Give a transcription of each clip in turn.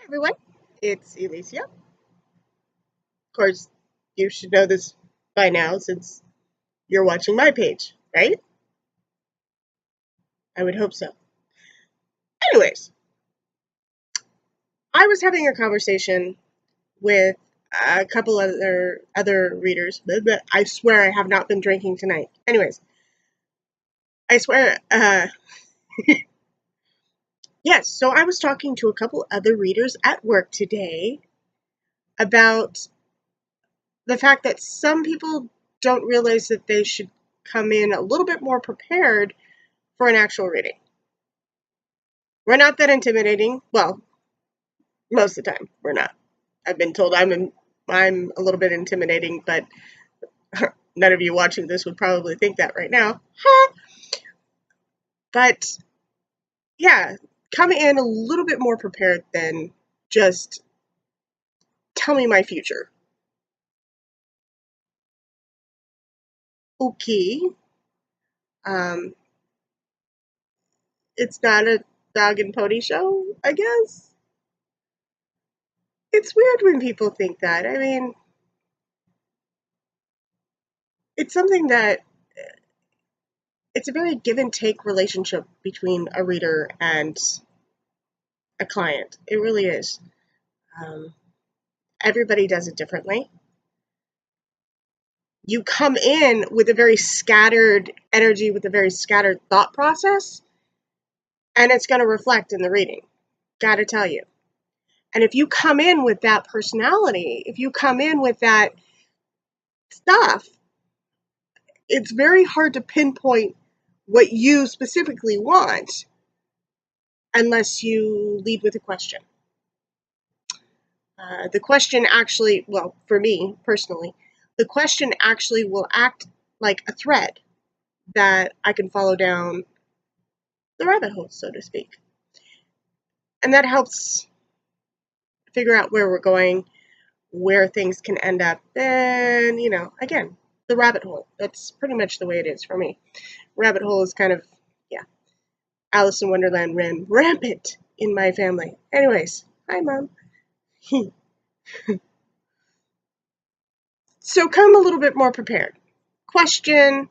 everyone, it's Alicia. Of course, you should know this by now since you're watching my page, right? I would hope so. Anyways, I was having a conversation with a couple other readers, but I swear I have not been drinking tonight. Anyways, I swear, yes, so I was talking to a couple other readers at work today about the fact that some people don't realize that they should come in a little bit more prepared for an actual reading. We're not that intimidating. Well, most of the time, we're not. I've been told I'm a little bit intimidating, but none of you watching this would probably think that right now. But yeah, come in a little bit more prepared than just tell me my future. Okay. Um, it's not a dog and pony show, I guess. It's weird when people think that. I mean, it's something that it's a very give and take relationship between a reader and a client. It really is. Um, Everybody does it differently. You come in with a very scattered energy, with a very scattered thought process, and it's going to reflect in the reading. Gotta tell you. And if you come in with that personality, if you come in with that stuff, it's very hard to pinpoint what you specifically want unless you lead with a question. The question actually, well, for me personally, the question actually will act like a thread that I can follow down the rabbit hole, so to speak. And that helps figure out where we're going, where things can end up. And, again, the rabbit hole. That's pretty much the way it is for me. Rabbit hole is kind of, yeah, Alice in Wonderland ran rampant in my family. Anyways, hi, Mom. So come a little bit more prepared. Question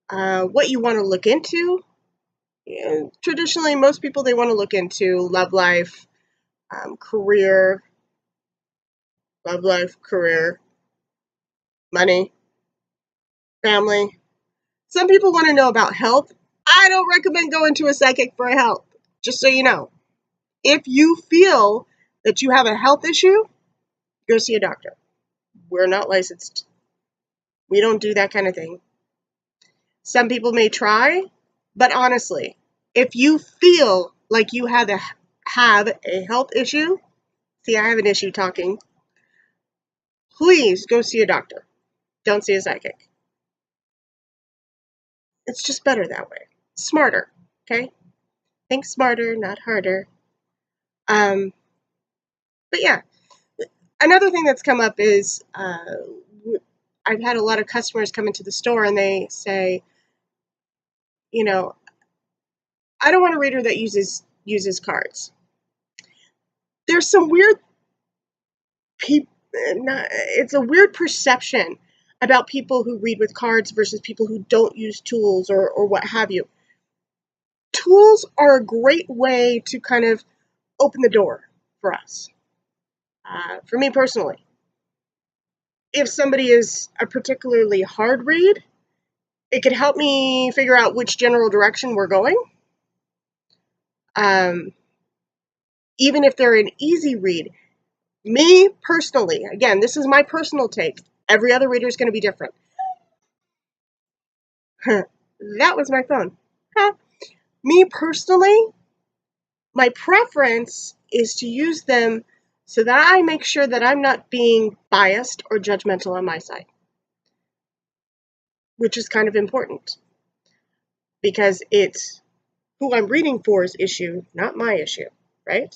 what you want to look into. Traditionally, most people, they want to look into love life, career, money, family. Some people want to know about health. I don't recommend going to a psychic for health, just so you know. If you feel that you have a health issue, go see a doctor. We're not licensed. We don't do that kind of thing. Some people may try, but honestly, if you feel like you have a health issue, see, I have an issue talking, please go see a doctor. Don't see a psychic. It's just better that way. Smarter, okay? Think smarter, not harder. But yeah, another thing that's come up is I've had a lot of customers come into the store and they say, I don't want a reader that uses cards. There's some weird people. It's a weird perception about people who read with cards versus people who don't use tools or what have you. Tools are a great way to kind of open the door for us. For me personally, if somebody is a particularly hard read, it could help me figure out which general direction we're going. Even if they're an easy read, me personally, again, this is my personal take. Every other reader is going to be different. That was my phone. Me personally, my preference is to use them so that I make sure that I'm not being biased or judgmental on my side, which is kind of important because it's who I'm reading for's issue, not my issue, right?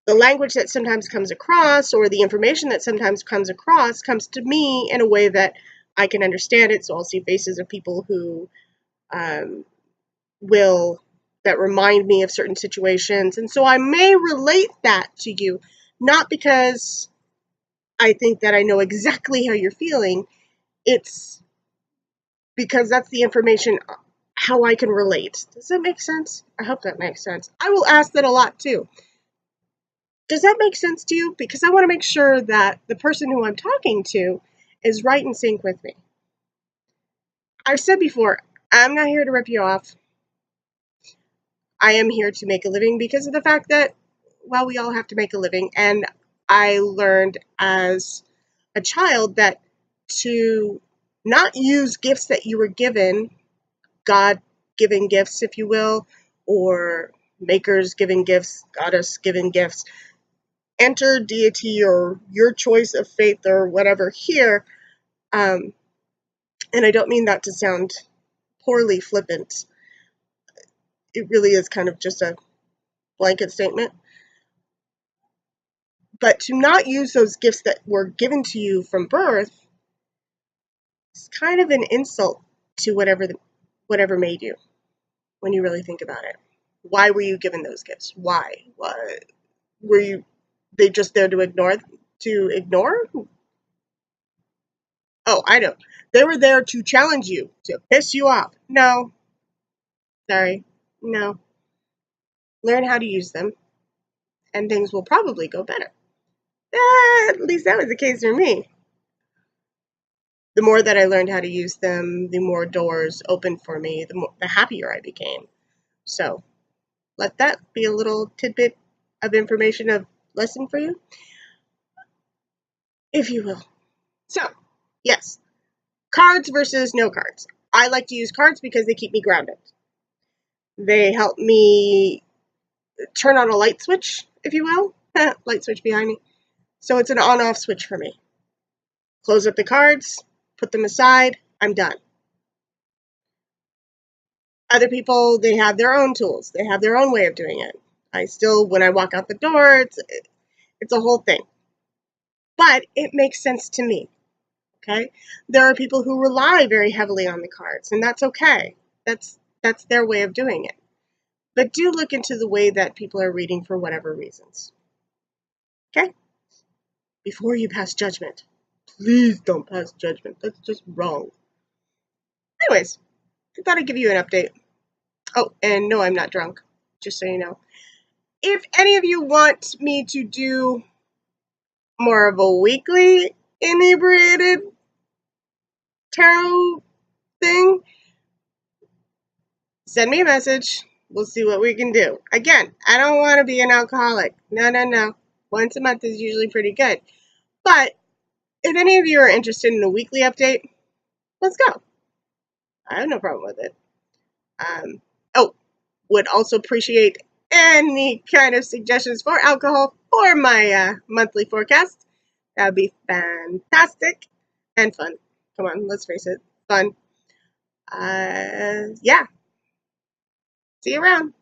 The language that sometimes comes across or the information that sometimes comes across comes to me in a way that I can understand it. So I'll see faces of people who will that remind me of certain situations. And so I may relate that to you, not because I think that I know exactly how you're feeling. It's because that's the information how I can relate. Does that make sense? I hope that makes sense. I will ask that a lot too. Does that make sense to you? Because I want to make sure that the person who I'm talking to is right in sync with me. I've said before, I'm not here to rip you off. I am here to make a living because of the fact that, well, we all have to make a living. And I learned as a child that to not use gifts that you were given, God given gifts, if you will, or makers given gifts, goddess given gifts, enter deity or your choice of faith or whatever here. And I don't mean that to sound poorly flippant. It really is kind of just a blanket statement. But to not use those gifts that were given to you from birth is kind of an insult to whatever made you when you really think about it. Why were you given those gifts? Why? Why were you they just there to ignore? To ignore? Oh, I know. They were there to challenge you, to piss you off. No, sorry. No. Learn how to use them, and things will probably go better. At least that was the case for me. The more that I learned how to use them, the more doors opened for me, the happier I became. So let that be a little tidbit of information, of lesson for you, if you will. So, yes, cards versus no cards. I like to use cards because they keep me grounded. They help me turn on a light switch, if you will. Light switch behind me. So it's an on-off switch for me. Close up the cards, put them aside, I'm done. Other people, they have their own tools. They have their own way of doing it. I still, when I walk out the door, it's a whole thing. But it makes sense to me, okay? There are people who rely very heavily on the cards, and that's okay. That's their way of doing it. But do look into the way that people are reading for whatever reasons. Okay? Before you pass judgment. Please don't pass judgment. That's just wrong. Anyways, I thought I'd give you an update. Oh, and no, I'm not drunk, just so you know. If any of you want me to do more of a weekly inebriated tarot thing, send me a message. We'll see what we can do. Again, I don't want to be an alcoholic. No. Once a month is usually pretty good. But if any of you are interested in a weekly update, let's go. I have no problem with it. Oh, would also appreciate any kind of suggestions for alcohol for my monthly forecast. That would be fantastic and fun. Come on, let's face it, fun. Yeah. See you around.